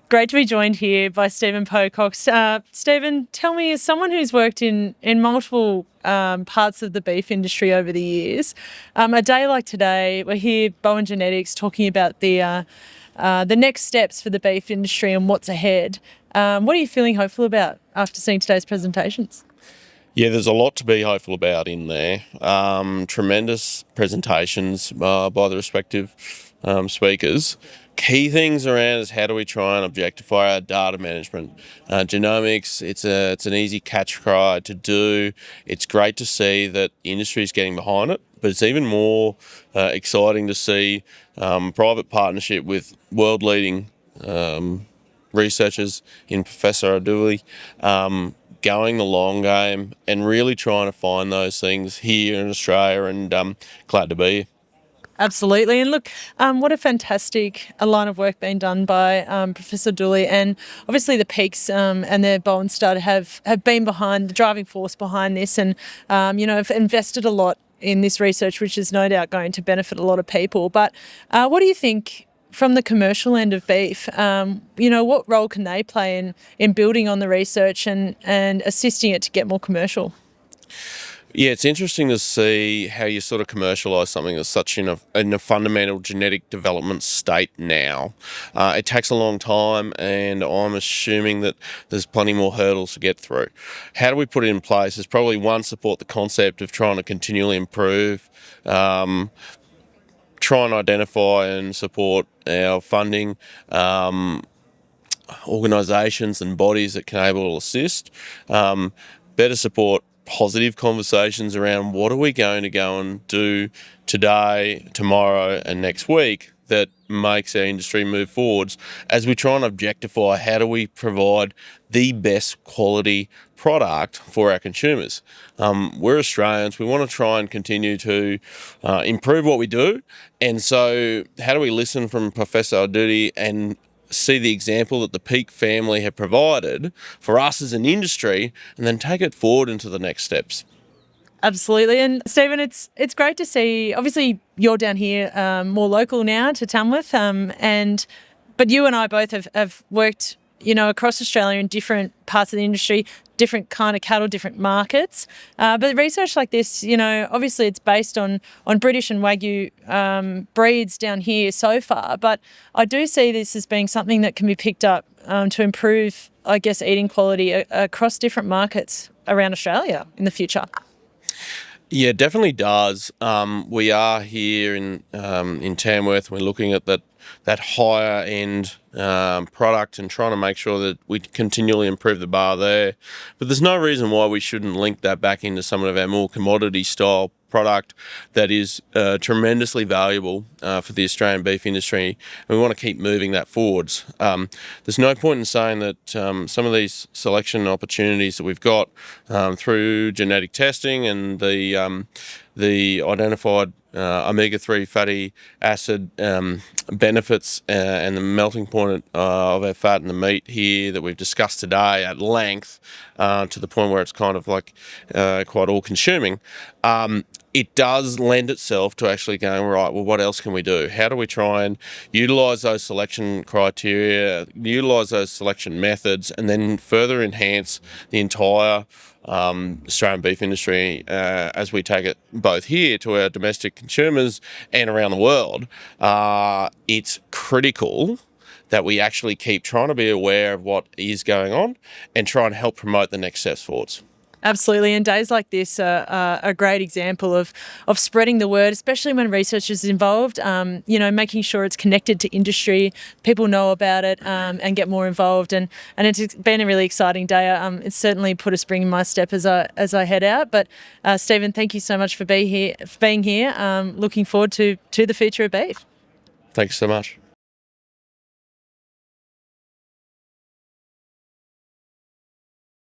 Great to be joined here by Stephen Pocock. Stephen, tell me, as someone who's worked in multiple parts of the beef industry over the years, a day like today, we're here, Bowen Genetics, talking about the next steps for the beef industry and what's ahead. What are you feeling hopeful about after seeing today's presentations? Yeah, there's a lot to be hopeful about in there. Tremendous presentations by the respective speakers. Key things around is how do we try and objectify our data management. Genomics, it's an easy catch cry to do. It's great to see that the industry is getting behind it, but it's even more exciting to see private partnership with world-leading researchers in Professor Arduli going the long game and really trying to find those things here in Australia, and glad to be here. Absolutely. And look, what a fantastic line of work being done by Professor Dooley, and obviously the Peaks and their Bowen stud have been behind the driving force behind this, and have invested a lot in this research, which is no doubt going to benefit a lot of people. But what do you think from the commercial end of beef? What role can they play in building on the research and assisting it to get more commercial? Yeah, it's interesting to see how you sort of commercialise something that's such in a fundamental genetic development state now. It takes a long time, and I'm assuming that there's plenty more hurdles to get through. How do we put it in place? Is probably one, support the concept of trying to continually improve, try and identify and support our funding organisations and bodies that can able to assist, better support positive conversations around what are we going to go and do today, tomorrow and next week that makes our industry move forwards, as we try and objectify how do we provide the best quality product for our consumers. We're Australians, we want to try and continue to improve what we do, and so how do we listen from Professor Ardudi and see the example that the Peak family have provided for us as an industry, and then take it forward into the next steps. Absolutely. And Stephen, it's great to see, obviously you're down here more local now to Tamworth, but you and I both have worked across Australia in different parts of the industry, different kind of cattle, different markets. But research like this, obviously it's based on British and Wagyu breeds down here so far. But I do see this as being something that can be picked up to improve, I guess, eating quality across different markets around Australia in the future. Yeah, definitely does. We are here in Tamworth. We're looking at that higher end product and trying to make sure that we continually improve the bar there. But there's no reason why we shouldn't link that back into some of our more commodity style product that is tremendously valuable for the Australian beef industry, and we want to keep moving that forwards. There's no point in saying that some of these selection opportunities that we've got through genetic testing and the identified omega-3 fatty acid benefits and the melting point of our fat in the meat here that we've discussed today at length, to the point where it's kind of like quite all-consuming. It does lend itself to actually going, right, well, what else can we do? How do we try and utilise those selection criteria, utilise those selection methods, and then further enhance the entire Australian beef industry as we take it both here to our domestic consumers and around the world? It's critical that we actually keep trying to be aware of what is going on and try and help promote the next steps forwards. Absolutely, and days like this are a great example of spreading the word, especially when research is involved. Making sure it's connected to industry, people know about it, and get more involved. And it's been a really exciting day. It's certainly put a spring in my step as I head out. But Stephen, thank you so much for being here. Looking forward to the future of beef. Thanks so much.